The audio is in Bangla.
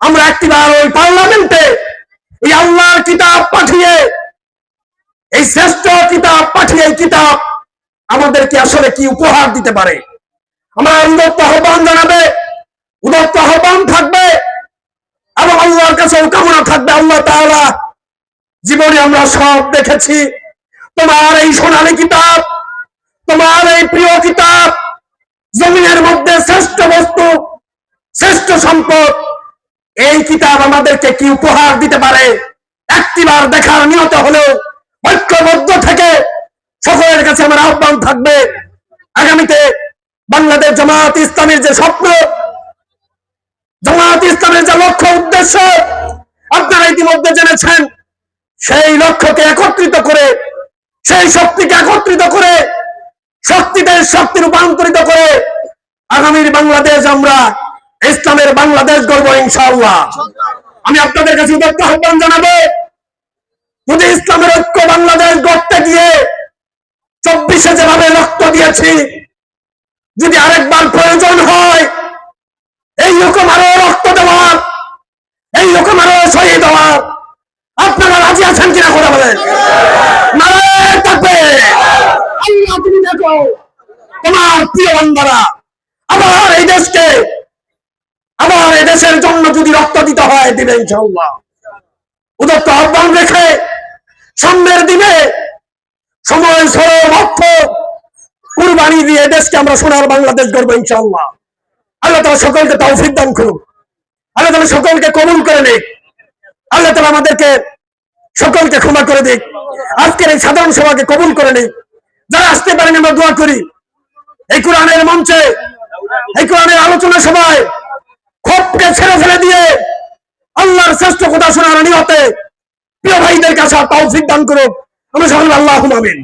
আমরা একটিবার ওই পার্লামেন্টে এই আল্লাহর কিতাব পাঠিয়ে, এই শ্রেষ্ঠ কিতাব পাঠিয়ে, এই কিতাব আমাদেরকে আসলে কি উপহার দিতে পারে। আমার উদাত্ত আহ্বান জানাবে, উদাত্ত আহ্বান থাকবে এবং আল্লাহর কাছে কামনা থাকবে, আল্লাহ তাআলা জীবনে আমরা সব দেখেছি, তোমার এই সোনালী কিতাব, তোমার এই প্রিয় কিতাব, জমিনের মধ্যে শ্রেষ্ঠ বস্তু, শ্রেষ্ঠ সম্পদ, এই কিতাব আমাদেরকে কি উপহার দিতে পারে একটিবার দেখার নিয়ত হলেও ঐক্যবদ্ধ থেকে সকলের কাছে আমার আহ্বান থাকবে, আগামীতে বাংলাদেশ জামায়াত ইসলামের যে স্বপ্ন, জামায়াত ইসলামের যে লক্ষ্য উদ্দেশ্য আপনারা ইতিমধ্যে জেনেছেন, সেই লক্ষ্যকে একত্রিত করে, সেই শক্তিকে একত্রিত করে, শক্তি রূপান্তরিত করে আগামীর বাংলাদেশ আমরা ইসলামের বাংলাদেশ গড়ব ইনশাআল্লাহ। আমি আপনাদের কাছে উদাত্ত আহ্বান জানাবো, যদি ইসলামের ঐক্য বাংলাদেশ গড়তে গিয়ে 24-এ যেভাবে রক্ত দিয়েছি, যদি আরেকবার প্রয়োজন হয় এই রকম আরো রক্ত দেওয়ার, এই রকম আরো শহীদ হওয়ার, আপনারা রাজি আছেন কিনা কথা বলেন? নারায়ে তাকবীর। আল্লাহ তুমি দেখো তোমার প্রিয় বান্দারা আবার এই দেশকে, আবার এই দেশের জন্য যদি রক্ত দিতে হয় দিবে ইনশাআল্লাহ। উদাত্ত আহ্বান রেখে সামনের দিনে সময়, শ্রম, অর্থ কুরবানি দিয়ে দেশকে আমরা সোনার বাংলাদেশ গড়ব ইনশাআল্লাহ। আল্লাহ তাআলা সকলকে তৌফিক দান করুন, আল্লাহ তাআলা সকলকে কবুল করে নিক, আল্লাহ তাআলা আমাদেরকে সকলকে ক্ষমা করে দিক, আজকের এই সাধারণ সভাকে কবুল করে নিক। যারা আসতে পারেন আমরা দোয়া করি, এই কোরআনের মঞ্চে, এই কোরআনের আলোচনা সভায় ক্ষোভকে ছেড়ে ফেলে দিয়ে আল্লাহর শ্রেষ্ঠ কথা শোনার নিয়তে প্রিয় ভাইদের কাছে তৌফিক দান করুন। আমরা সকলে আল্লাহুম্মা আমিন।